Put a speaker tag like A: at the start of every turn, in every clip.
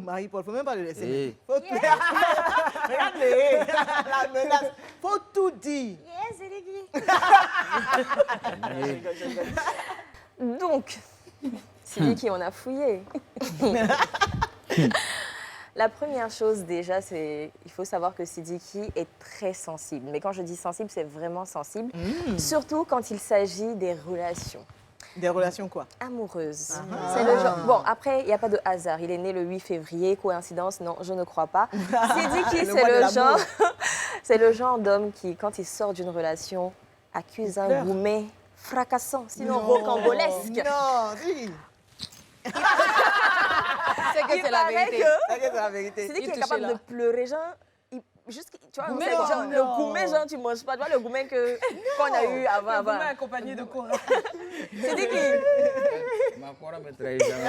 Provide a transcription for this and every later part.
A: Marie-Paul, faut même pas le laisser.
B: Eh.
A: Faut tout... Regardez, la menace. Faut tout dire.
C: Yes, c'est l'église.
D: Donc, Sidiki, on a fouillé. La première chose déjà, c'est il faut savoir que Sidiki est très sensible. Mais quand je dis sensible, c'est vraiment sensible. Surtout quand il s'agit des relations.
A: Des relations quoi?
D: Amoureuses. C'est le genre... Bon, après, il n'y a pas de hasard. Il est né le 8 février. Coïncidence? Non, je ne crois pas. Sidiki, c'est le genre d'homme qui, quand il sort d'une relation, accuse un gourmet fracassant, sinon rocambolesque.
A: Non, dis.
C: C'est que c'est la vérité.
A: C'est la vérité.
D: C'est lui qui est
C: touché
D: capable
C: là.
D: de pleurer, genre, juste, tu vois,
C: Gourmet,
D: on sait, genre,
A: non.
D: le gourmet, genre, tu manges pas, tu vois, le gourmet qu'on a eu avant.
C: Vous m'avez accompagné de quoi?
D: C'est lui qui...
B: Ma cora me trahit jamais.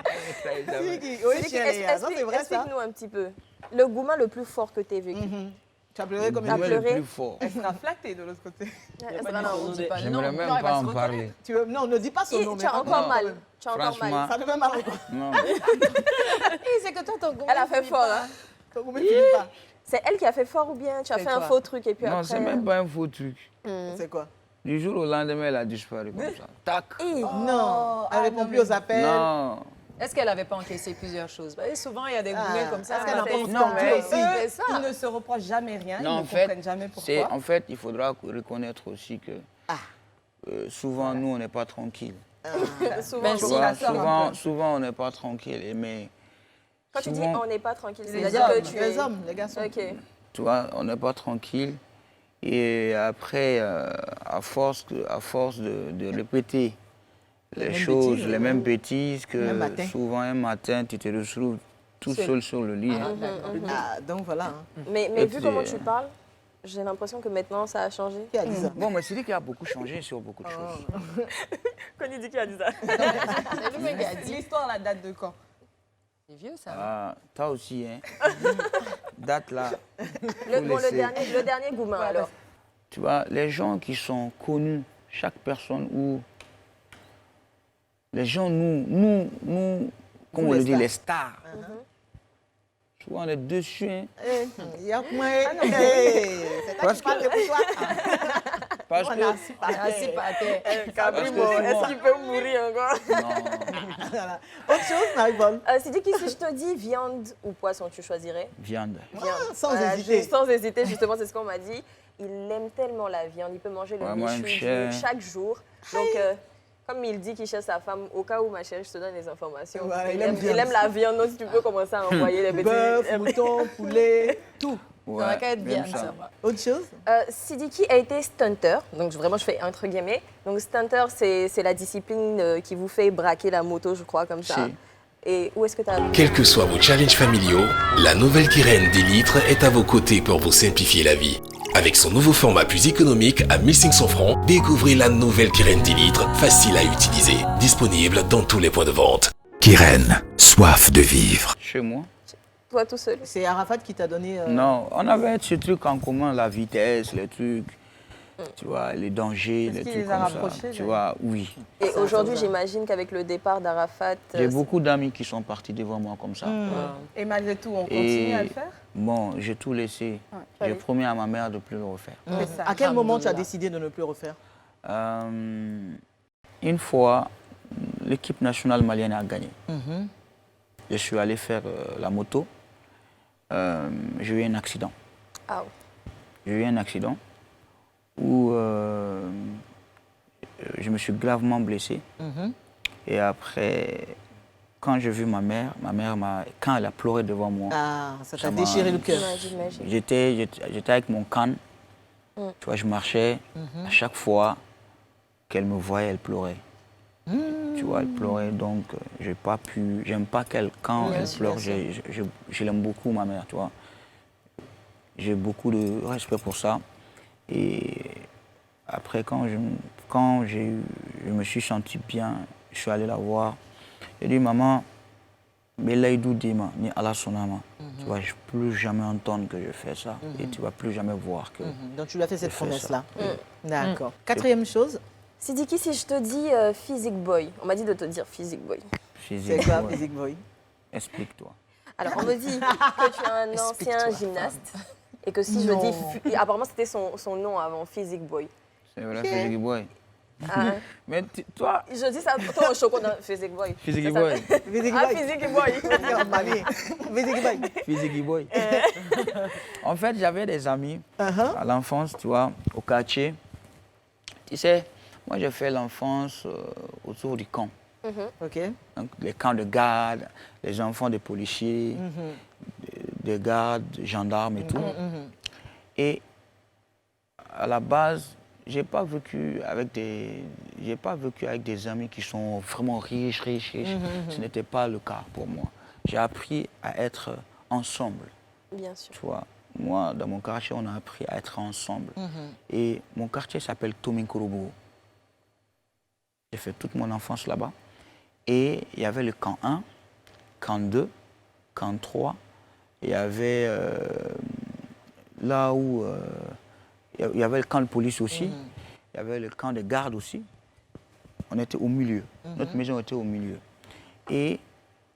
B: Elle me trahit jamais.
A: Oui, chérie, ça c'est vrai ça.
D: Explique-nous un petit peu. Le gourmet le plus fort que tu as vécu.
A: Tu as pleuré comme
D: T'as
A: une
B: Le
D: pleuré?
B: plus fort.
A: Elle sera flattée de l'autre côté.
C: On dit pas
B: J'aimerais
C: non.
B: même
C: Non, elle va
B: pas
C: se
B: en
C: reconnaître.
B: parler.
A: Non, ne dis pas son nom.
D: Tu as encore mal. Tu as encore
B: Franchement.
D: mal.
A: Ça te fait mal encore.
B: Non.
C: C'est que toi, ton gourmet.
D: Elle a fait fort, hein.
A: Ton gourmet finit pas.
D: C'est elle qui a fait fort ou bien tu as
C: C'est
D: fait un
C: toi.
D: faux truc et puis
B: Non,
D: après...
B: c'est même pas un faux truc.
A: C'est quoi?
B: Du jour au lendemain, elle a disparu comme ça. Tac.
A: Non, elle répond plus aux appels.
B: Non.
C: Est-ce qu'elle n'avait pas encaissé plusieurs choses? Bah, souvent, il y a des gourmets comme ça.
A: Est-ce qu'elle n'a pas
D: c'est-
A: entendu
D: mais-
A: aussi?
C: C'est ça.
E: Ils ne se reprochent jamais rien,
B: Non,
E: ils
B: en
E: ne
B: fait,
E: comprennent jamais pourquoi.
B: En fait, il faudra reconnaître aussi que souvent, nous, on n'est pas tranquille.
D: Souvent,
C: Ben,
B: Tu
C: si,
B: vois,
C: la sort un peu.
B: souvent, on n'est pas tranquille. Mais
D: quand tu dis
B: souvent,
D: on n'est pas tranquille,
A: Les
D: c'est-à-dire que
A: hommes,
D: tu
A: les
D: es...
A: hommes, les garçons.
D: Ok.
B: tu vois, on n'est pas tranquille. Et après, à force de répéter les
A: mêmes
B: choses,
A: bêtises,
B: les mêmes bêtises,
A: Même
B: que
A: matin.
B: souvent un matin, tu te retrouves tout seul sur le lit. hein.
A: Ah, donc voilà. hein.
D: Mais
B: Et
D: vu
B: puis,
D: comment tu parles, j'ai l'impression que maintenant ça a changé.
A: Qui a dit ça?
B: Bon, mais c'est dit qu'il a beaucoup changé sur beaucoup de choses.
D: Quand il dit qui a dit ça.
C: C'est lui-même qui a dit.
E: L'histoire, la date de quand?
C: C'est vieux, ça.
B: Ah, toi aussi, hein. Date là.
D: Le dernier gourmand, alors.
B: Tu vois, les gens qui sont connus, chaque personne ou les gens, nous comme on
A: les
B: le dit,
A: stars.
B: les stars. Souvent, on est dessus, hein.
A: Il y a moi. C'est toi
B: Parce
A: qui parles de toi.
B: Parce
A: On
B: que...
A: a assis par terre.
C: Assis par terre.
D: Cabrimo, est-ce qu'il peut mourir encore?
B: Non,
A: Voilà. Autre chose, Marie-Paul?
D: Sidiki, si je te dis viande ou poisson, tu choisirais?
B: viande.
D: Viande.
A: sans
D: Voilà,
A: hésiter.
D: Sans hésiter, justement, c'est ce qu'on m'a dit. Il aime tellement la viande, il peut manger le
B: Ouais, moi,
D: michu
B: j'aime
D: chaque jour. Donc, comme il dit qu'il cherche sa femme, au cas où, ma chérie, je te donne les informations.
A: Voilà,
D: il aime la viande, donc si tu peux commencer à envoyer les petits...
A: Bœuf, mouton, poulet, tout.
C: Ça va qu'à être bien,
B: même
C: ça va.
A: Autre chose?
D: Sidiki a été stunter, donc vraiment je fais entre guillemets. Donc stunter, c'est la discipline qui vous fait braquer la moto, je crois, comme ça.
B: Si.
D: Et où est-ce que tu as...
F: Quels que soient vos challenges familiaux, la nouvelle Kyrène 10 litres est à vos côtés pour vous simplifier la vie. Avec son nouveau format plus économique à 1500 francs, découvrez la nouvelle Kyrène 10 litres, facile à utiliser, disponible dans tous les points de vente. Kyrène, soif de vivre.
B: Chez moi?
D: Toi tout seul?
A: C'est Arafat qui t'a donné...
B: Non, on avait ce truc en commun, la vitesse, les trucs, tu vois, les dangers,
E: Est-ce
B: les
E: qu'il
B: trucs
E: les a
B: comme
E: rapprochés,
B: ça. Tu
E: d'ailleurs
B: vois, oui.
D: Et aujourd'hui, j'imagine qu'avec le départ d'Arafat...
B: J'ai beaucoup d'amis qui sont partis devant moi comme ça.
E: Et malgré tout, on continue à le faire?
B: Bon, j'ai tout laissé. J'ai promis à ma mère de ne plus le refaire.
E: C'est ça.
A: À quel moment tu as
C: Alhamdoulilah.
A: décidé de ne plus refaire?
B: Une fois, l'équipe nationale malienne a gagné. Je suis allé faire la moto. J'ai eu un accident.
D: Ah,
B: J'ai eu un accident où je me suis gravement blessé. Et après, quand j'ai vu ma mère quand elle a pleuré devant moi,
A: Ah, ça t'a
B: Ça m'a-
A: déchiré le cœur.
D: j'imagine.
B: j'étais avec mon canne. Tu vois, je marchais. À chaque fois qu'elle me voyait, elle pleurait. Tu vois, elle pleurait, donc j'ai pas pu. J'aime pas qu'elle, quand elle pleure, je l'aime beaucoup, ma mère, tu vois. J'ai beaucoup de respect pour ça. Et après, quand je me suis senti bien, je suis allé la voir. J'ai dit, maman, Belaïdou Dima, ni Allah Sonama. Tu vois, je ne peux plus jamais entendre que je fais ça. Et tu ne vas plus jamais voir que.
A: Donc tu lui as fait cette
B: Je fais
A: promesse-là.
B: ça.
A: D'accord. Quatrième chose,
D: Sidiki, si je te dis physique boy, on m'a dit de te dire physique boy.
A: c'est quoi
B: Ouais.
A: Physique Boy?
B: Explique-toi.
D: Alors, on me dit que tu es un ancien gymnaste et que si je dis... Apparemment, c'était son nom avant, Physique Boy.
B: C'est vrai, Physique Boy.
D: Ah,
B: Mais toi,
D: je dis ça, toi, au chocolat, Physique Boy.
B: Physique
D: Ça
B: Boy.
D: s'appelle-
A: Physique
D: Ah,
A: boy.
D: Physique Boy.
A: Physique boy.
B: Physique Boy. En fait, j'avais des amis à l'enfance, tu vois, au quartier. Tu sais, moi, j'ai fait l'enfance autour du camp.
A: OK.
B: Donc, les camps de garde, les enfants des policiers, des gardes, des gendarmes et tout. Et à la base, j'ai pas vécu avec des amis qui sont vraiment riches. Ce n'était pas le cas pour moi. J'ai appris à être ensemble.
D: Bien sûr.
B: Tu vois, moi, dans mon quartier, on a appris à être ensemble. Et mon quartier s'appelle Tominkorobo. J'ai fait toute mon enfance là-bas. Et il y avait le camp 1, camp 2, camp 3. Il y avait là où... il y avait le camp de police aussi. Il y avait le camp de garde aussi. On était au milieu. Notre maison était au milieu. Et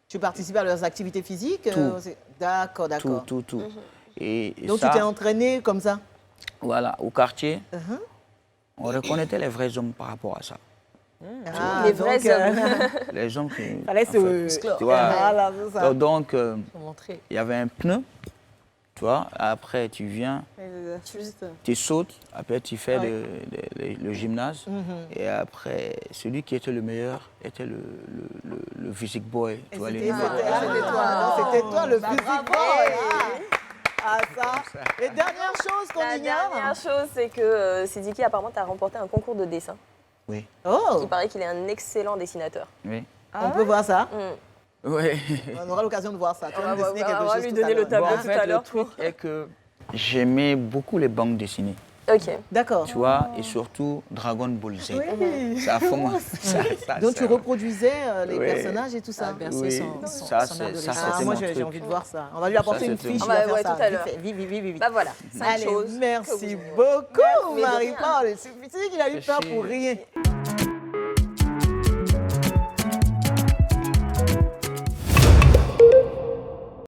A: Tu participais à leurs activités physiques
B: Tout.
A: D'accord, d'accord.
B: tout. Et
A: Donc
B: ça,
A: tu t'es entraîné comme ça
B: voilà, au quartier, on reconnaîtait les vrais hommes par rapport à ça.
A: Ah,
D: Les vrais
A: donc,
D: hommes.
B: Les hommes qui...
A: Fallait se...
B: tu vois,
A: Voilà, c'est ça.
B: donc,
C: Faut montrer.
B: il y avait un pneu, tu vois, après tu viens,
A: Juste...
B: tu sautes, après tu fais le gymnase, et après, celui qui était le meilleur était le physique boy. Tu vois, les
A: C'était
B: numéros.
A: toi, non, c'était toi le physique boy. Ah, ça. Et dernière chose qu'on
D: La
A: ignore.
D: dernière chose, c'est que Sidiki, apparemment, tu as remporté un concours de dessin.
B: Oui,
A: Oh,
D: Il paraît qu'il est un excellent dessinateur.
B: oui.
A: on peut voir ça.
B: Oui.
A: On aura l'occasion de voir ça. Tu vas
D: On
A: me dessiner quelque
D: va
A: chose
D: lui
A: tout
D: donner
A: à
D: le
A: l'heure.
D: tableau
B: Bon, en
D: tout
B: fait,
D: à
B: le
D: l'heure.
B: truc est que j'aimais beaucoup les bandes dessinées,
D: Ok.
A: D'accord.
B: tu vois, et surtout Dragon Ball Z.
A: Oui.
B: Ça a vraiment...
A: Donc tu reproduisais les
B: Oui.
A: personnages et tout ça.
C: bercé
B: Oui,
C: son
B: ça,
C: adolescence.
B: ça,
A: Ah,
B: c'était
A: moi
B: mon
A: j'ai
B: truc.
A: envie de voir ça. On va lui apporter une
B: c'était
A: fiche.
B: mon
A: Il va
D: truc.
A: faire
D: Ouais,
A: ça.
D: tout à l'heure.
A: Vite, vite.
D: Bah voilà, 5
A: Allez,
D: choses. que
A: merci
D: vous ignorez.
A: beaucoup,
D: Mais de rien.
A: Marie-Paul. C'est qu'il a eu peur pour rien.